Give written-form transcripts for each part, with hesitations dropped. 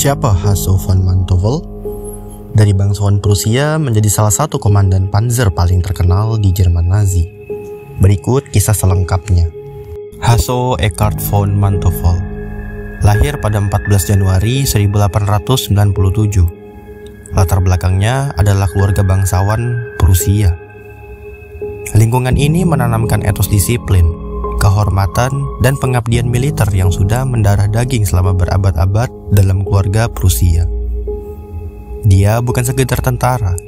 Siapa Hasso von Manteuffel? Dari bangsawan Prusia menjadi salah satu komandan panzer paling terkenal di Jerman Nazi. Berikut kisah selengkapnya. Hasso Eckhard von Manteuffel lahir pada 14 Januari 1897. Latar belakangnya adalah keluarga bangsawan Prusia. Lingkungan ini menanamkan etos disiplin, kehormatan, dan pengabdian militer yang sudah mendarah daging selama berabad-abad dalam keluarga Prusia. Dia bukan sekedar tentara,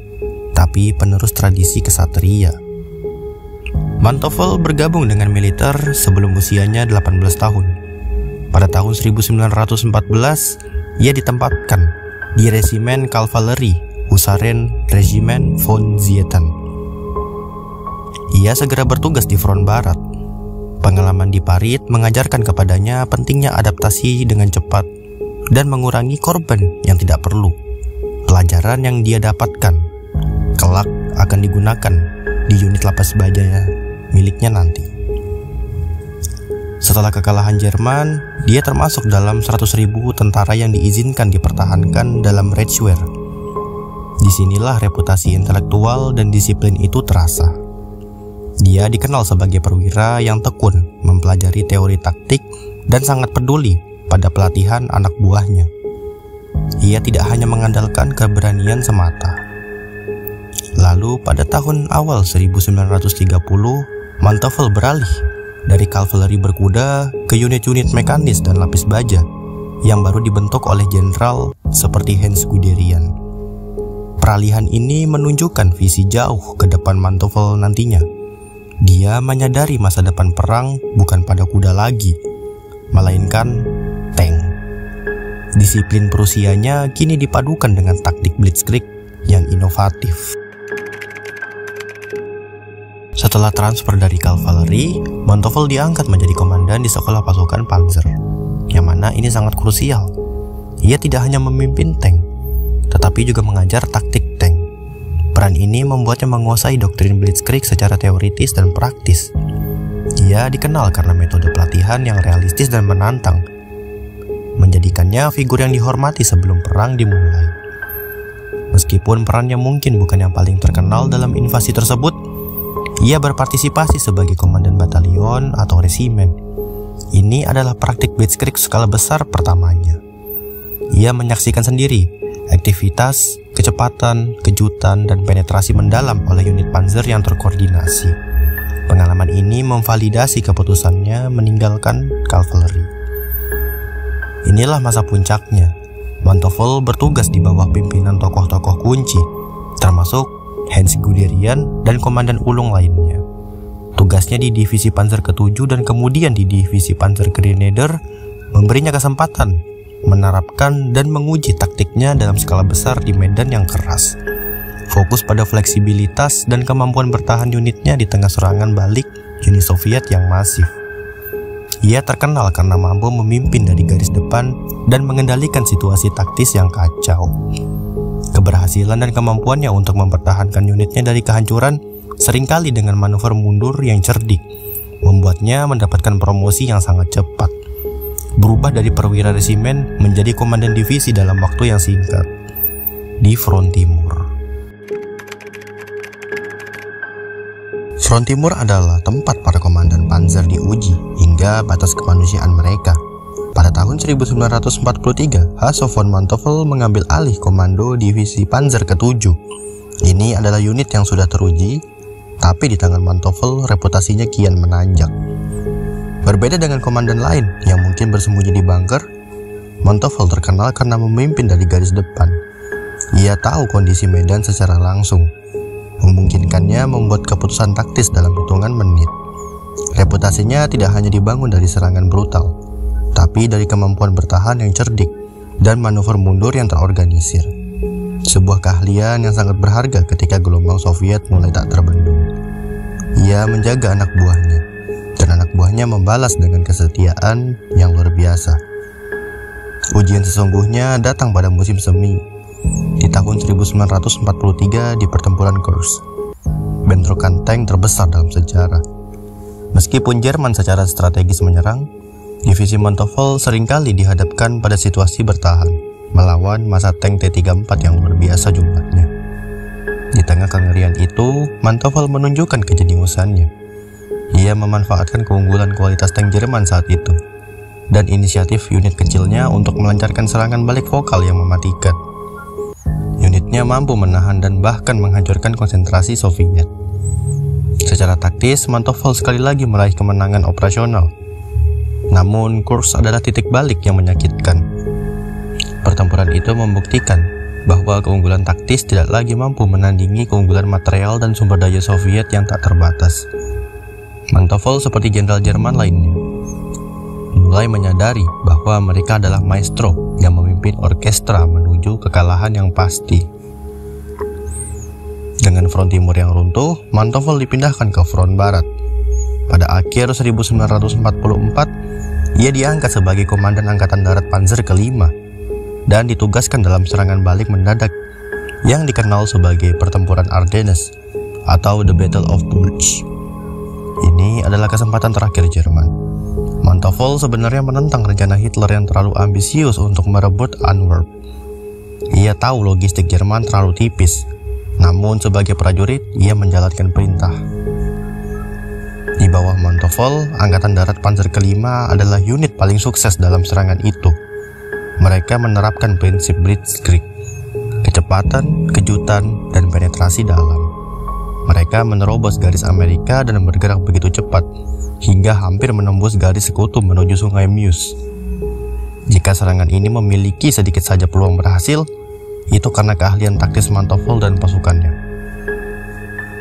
tapi penerus tradisi kesatria. Manteuffel bergabung dengan militer sebelum usianya 18 tahun. Pada tahun 1914, ia ditempatkan di Resimen Kavalerie Husaren Regiment von Zieten. Ia segera bertugas di front barat. Pengalaman di Parit mengajarkan kepadanya pentingnya adaptasi dengan cepat dan mengurangi korban yang tidak perlu. Pelajaran yang dia dapatkan kelak akan digunakan di unit lapas baja miliknya nanti. Setelah kekalahan Jerman, dia termasuk dalam 100.000 tentara yang diizinkan dipertahankan dalam Reichswehr. Disinilah reputasi intelektual dan disiplin itu terasa. Dia dikenal sebagai perwira yang tekun mempelajari teori taktik dan sangat peduli pada pelatihan anak buahnya. Ia tidak hanya mengandalkan keberanian semata. Lalu pada tahun awal 1930, Manteuffel beralih dari kavaleri berkuda ke unit-unit mekanis dan lapis baja yang baru dibentuk oleh jenderal seperti Hans Guderian. Peralihan ini menunjukkan visi jauh ke depan Manteuffel nantinya. Dia menyadari masa depan perang bukan pada kuda lagi, melainkan tank. Disiplin Prusianya kini dipadukan dengan taktik blitzkrieg yang inovatif. Setelah transfer dari kavaleri, Manteuffel diangkat menjadi komandan di sekolah pasukan panzer, yang mana ini sangat krusial. Ia tidak hanya memimpin tank, tetapi juga mengajar taktik tank. Peran ini membuatnya menguasai doktrin blitzkrieg secara teoritis dan praktis. Ia dikenal karena metode pelatihan yang realistis dan menantang, menjadikannya figur yang dihormati sebelum perang dimulai. Meskipun perannya mungkin bukan yang paling terkenal dalam invasi tersebut, ia berpartisipasi sebagai komandan batalion atau resimen. Ini adalah praktik blitzkrieg skala besar pertamanya. Ia menyaksikan sendiri aktivitas, kecepatan, kejutan, dan penetrasi mendalam oleh unit panzer yang terkoordinasi. Pengalaman ini memvalidasi keputusannya meninggalkan kavaleri. Inilah masa puncaknya. Manteuffel bertugas di bawah pimpinan tokoh-tokoh kunci, termasuk Hans Guderian dan komandan ulung lainnya. Tugasnya di divisi Panzer ke-7 dan kemudian di divisi Panzer Grenadier memberinya kesempatan menerapkan dan menguji taktiknya dalam skala besar di medan yang keras. Fokus pada fleksibilitas dan kemampuan bertahan unitnya di tengah serangan balik Uni Soviet yang masif. Ia terkenal karena mampu memimpin dari garis depan dan mengendalikan situasi taktis yang kacau. Keberhasilan dan kemampuannya untuk mempertahankan unitnya dari kehancuran seringkali dengan manuver mundur yang cerdik membuatnya mendapatkan promosi yang sangat cepat. Berubah dari perwira resimen menjadi komandan divisi dalam waktu yang singkat di front timur. Front timur adalah tempat para komandan panzer diuji hingga batas kemanusiaan mereka. Pada tahun 1943, Hasso von Manteuffel mengambil alih komando divisi Panzer ke-7. Ini adalah unit yang sudah teruji, tapi di tangan Manteuffel reputasinya kian menanjak. Berbeda dengan komandan lain yang mungkin bersembunyi di bunker, Manteuffel terkenal karena memimpin dari garis depan. Ia tahu kondisi medan secara langsung, memungkinkannya membuat keputusan taktis dalam hitungan menit. Reputasinya tidak hanya dibangun dari serangan brutal, tapi dari kemampuan bertahan yang cerdik dan manuver mundur yang terorganisir. Sebuah keahlian yang sangat berharga ketika gelombang Soviet mulai tak terbendung. Ia menjaga anak buahnya, dan anak buahnya membalas dengan kesetiaan yang luar biasa. Ujian sesungguhnya datang pada musim semi, di tahun 1943 di pertempuran Kursk, bentrokan tank terbesar dalam sejarah. Meskipun Jerman secara strategis menyerang, divisi Manteuffel seringkali dihadapkan pada situasi bertahan, melawan masa tank T-34 yang luar biasa jumlahnya. Di tengah kengerian itu, Manteuffel menunjukkan kejeniusannya. Ia memanfaatkan keunggulan kualitas tank Jerman saat itu dan inisiatif unit kecilnya untuk melancarkan serangan balik vokal yang mematikan. Unitnya mampu menahan dan bahkan menghancurkan konsentrasi Soviet. Secara taktis, Manteuffel sekali lagi meraih kemenangan operasional. Namun, Kursk adalah titik balik yang menyakitkan. Pertempuran itu membuktikan bahwa keunggulan taktis tidak lagi mampu menandingi keunggulan material dan sumber daya Soviet yang tak terbatas. Manteuffel seperti jenderal Jerman lainnya mulai menyadari bahwa mereka adalah maestro yang memimpin orkestra menuju kekalahan yang pasti. Dengan front timur yang runtuh, Manteuffel dipindahkan ke front barat. Pada akhir 1944, ia diangkat sebagai Komandan Angkatan Darat Panzer ke-5 dan ditugaskan dalam serangan balik mendadak yang dikenal sebagai Pertempuran Ardennes atau The Battle of Bulge. Ini adalah kesempatan terakhir Jerman. Manteuffel sebenarnya menentang rencana Hitler yang terlalu ambisius untuk merebut Antwerp. Ia tahu logistik Jerman terlalu tipis, namun sebagai prajurit ia menjalankan perintah. Di bawah Manteuffel, Angkatan Darat Panzer ke-5 adalah unit paling sukses dalam serangan itu. Mereka menerapkan prinsip Blitzkrieg, kecepatan, kejutan, dan penetrasi dalam. Mereka menerobos garis Amerika dan bergerak begitu cepat, hingga hampir menembus garis sekutu menuju sungai Meuse. Jika serangan ini memiliki sedikit saja peluang berhasil, itu karena keahlian taktis Manteuffel dan pasukannya.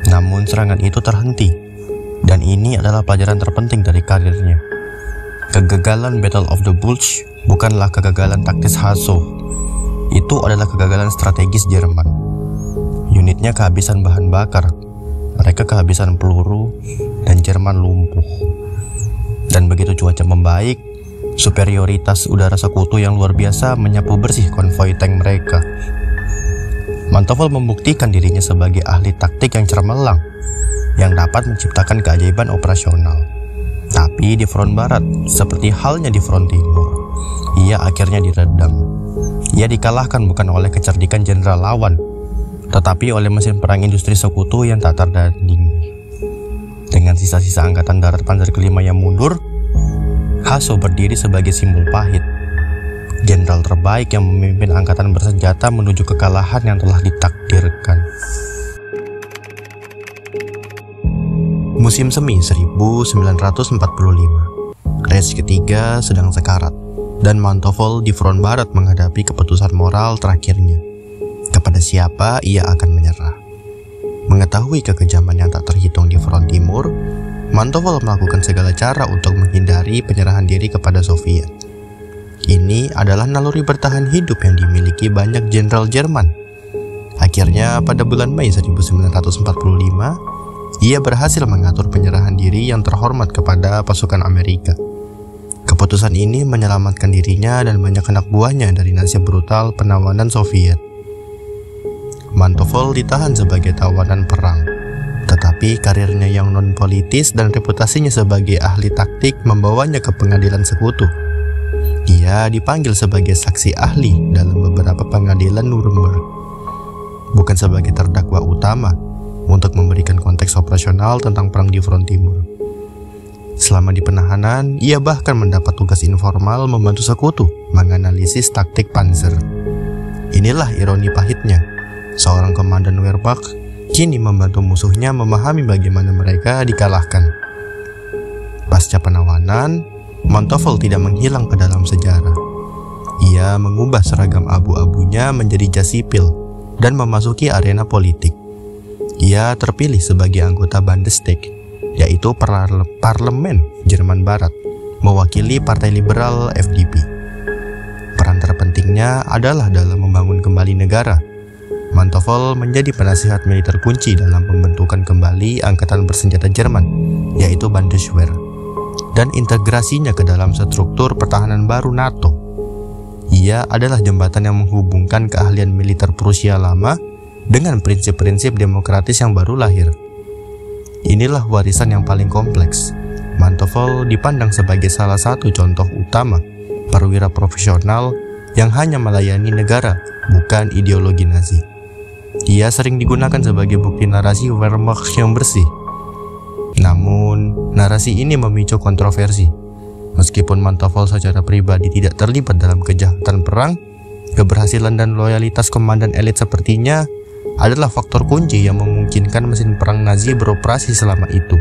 Namun serangan itu terhenti, dan ini adalah pelajaran terpenting dari karirnya. Kegagalan Battle of the Bulge bukanlah kegagalan taktis Hasso. Itu adalah kegagalan strategis Jerman. Unitnya kehabisan bahan bakar, mereka kehabisan peluru, dan Jerman lumpuh. Dan begitu cuaca membaik, superioritas udara sekutu yang luar biasa menyapu bersih konvoi tank mereka. Manteuffel membuktikan dirinya sebagai ahli taktik yang cemerlang, yang dapat menciptakan keajaiban operasional. Tapi di front barat, seperti halnya di front timur, ia akhirnya diredam. Ia dikalahkan bukan oleh kecerdikan jenderal lawan, tetapi oleh mesin perang industri sekutu yang tak terdanding. Dengan sisa-sisa Angkatan Darat Panzer ke-5 yang mundur, Hasso berdiri sebagai simbol pahit. Jenderal terbaik yang memimpin angkatan bersenjata menuju kekalahan yang telah ditakdirkan. Musim semi 1945, Reich ketiga sedang sekarat, dan Manteuffel di front barat menghadapi keputusan moral terakhirnya. Kepada siapa ia akan menyerah? Mengetahui kekejaman yang tak terhitung di front timur, Manteuffel melakukan segala cara untuk menghindari penyerahan diri kepada Soviet. Ini adalah naluri bertahan hidup yang dimiliki banyak jenderal Jerman. Akhirnya pada bulan Mei 1945, ia berhasil mengatur penyerahan diri yang terhormat kepada pasukan Amerika. Keputusan ini menyelamatkan dirinya dan banyak anak buahnya dari nasib brutal penawanan Soviet. Manteuffel ditahan sebagai tawanan perang, tetapi karirnya yang non-politis dan reputasinya sebagai ahli taktik membawanya ke pengadilan sekutu. Ia dipanggil sebagai saksi ahli dalam beberapa pengadilan Nuremberg, bukan sebagai terdakwa utama, untuk memberikan konteks operasional tentang perang di front timur. Selama di penahanan, ia bahkan mendapat tugas informal membantu sekutu menganalisis taktik panzer. Inilah ironi pahitnya, seorang komandan Wehrmacht kini membantu musuhnya memahami bagaimana mereka dikalahkan. Pasca penawanan, Manteuffel tidak menghilang ke dalam sejarah. Ia mengubah seragam abu-abunya menjadi jas sipil dan memasuki arena politik. Ia terpilih sebagai anggota Bundestag, yaitu parlemen Jerman Barat, mewakili Partai Liberal FDP. Peran terpentingnya adalah dalam membangun kembali negara. Manteuffel menjadi penasihat militer kunci dalam pembentukan kembali angkatan bersenjata Jerman, yaitu Bundeswehr, dan integrasinya ke dalam struktur pertahanan baru NATO. Ia adalah jembatan yang menghubungkan keahlian militer Prusia lama dengan prinsip-prinsip demokratis yang baru lahir. Inilah warisan yang paling kompleks. Manteuffel dipandang sebagai salah satu contoh utama perwira profesional yang hanya melayani negara, bukan ideologi Nazi. Ia sering digunakan sebagai bukti narasi Wehrmacht yang bersih. Namun, narasi ini memicu kontroversi. Meskipun Manteuffel secara pribadi tidak terlibat dalam kejahatan perang, keberhasilan dan loyalitas komandan elit sepertinya adalah faktor kunci yang memungkinkan mesin perang Nazi beroperasi selama itu.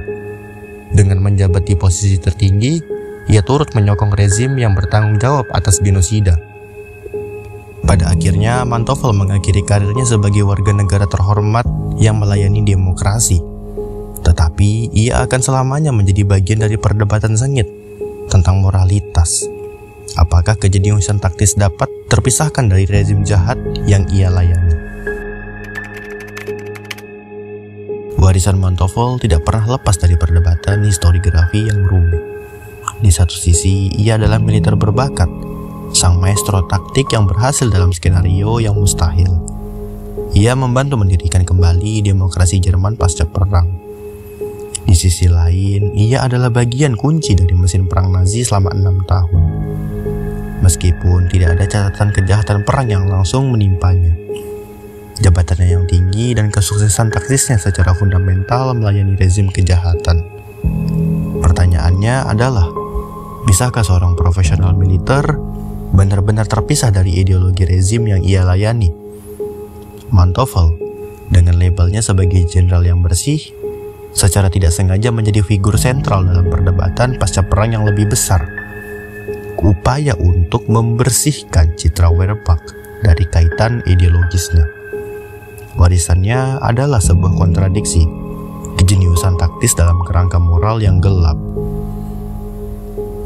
Dengan menjabat di posisi tertinggi, ia turut menyokong rezim yang bertanggung jawab atas genosida. Pada akhirnya, Manteuffel mengakhiri karirnya sebagai warga negara terhormat yang melayani demokrasi. Tetapi, ia akan selamanya menjadi bagian dari perdebatan sengit tentang moralitas. Apakah kejeniusan taktis dapat terpisahkan dari rezim jahat yang ia layani? Warisan Manteuffel tidak pernah lepas dari perdebatan historiografi yang rumit. Di satu sisi, ia adalah militer berbakat, sang maestro taktik yang berhasil dalam skenario yang mustahil. Ia membantu mendirikan kembali demokrasi Jerman pasca perang. Di sisi lain, ia adalah bagian kunci dari mesin perang Nazi selama 6 tahun. Meskipun tidak ada catatan kejahatan perang yang langsung menimpanya, jabatannya yang tinggi dan kesuksesan taktisnya secara fundamental melayani rezim kejahatan. Pertanyaannya adalah, bisakah seorang profesional militer benar-benar terpisah dari ideologi rezim yang ia layani? Manteuffel, dengan labelnya sebagai jenderal yang bersih, secara tidak sengaja menjadi figur sentral dalam perdebatan pasca perang yang lebih besar. Upaya untuk membersihkan citra Wehrmacht dari kaitan ideologisnya. Warisannya adalah sebuah kontradiksi, kejeniusan taktis dalam kerangka moral yang gelap.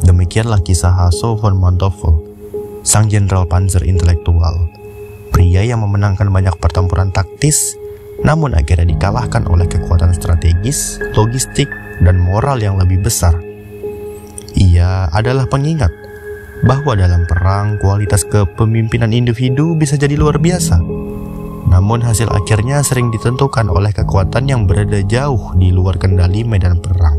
Demikianlah kisah Hasso von Manteuffel, sang jenderal panzer intelektual, pria yang memenangkan banyak pertempuran taktis, namun akhirnya dikalahkan oleh kekuatan strategis, logistik, dan moral yang lebih besar. Ia adalah pengingat bahwa dalam perang kualitas kepemimpinan individu bisa jadi luar biasa, namun hasil akhirnya sering ditentukan oleh kekuatan yang berada jauh di luar kendali medan perang.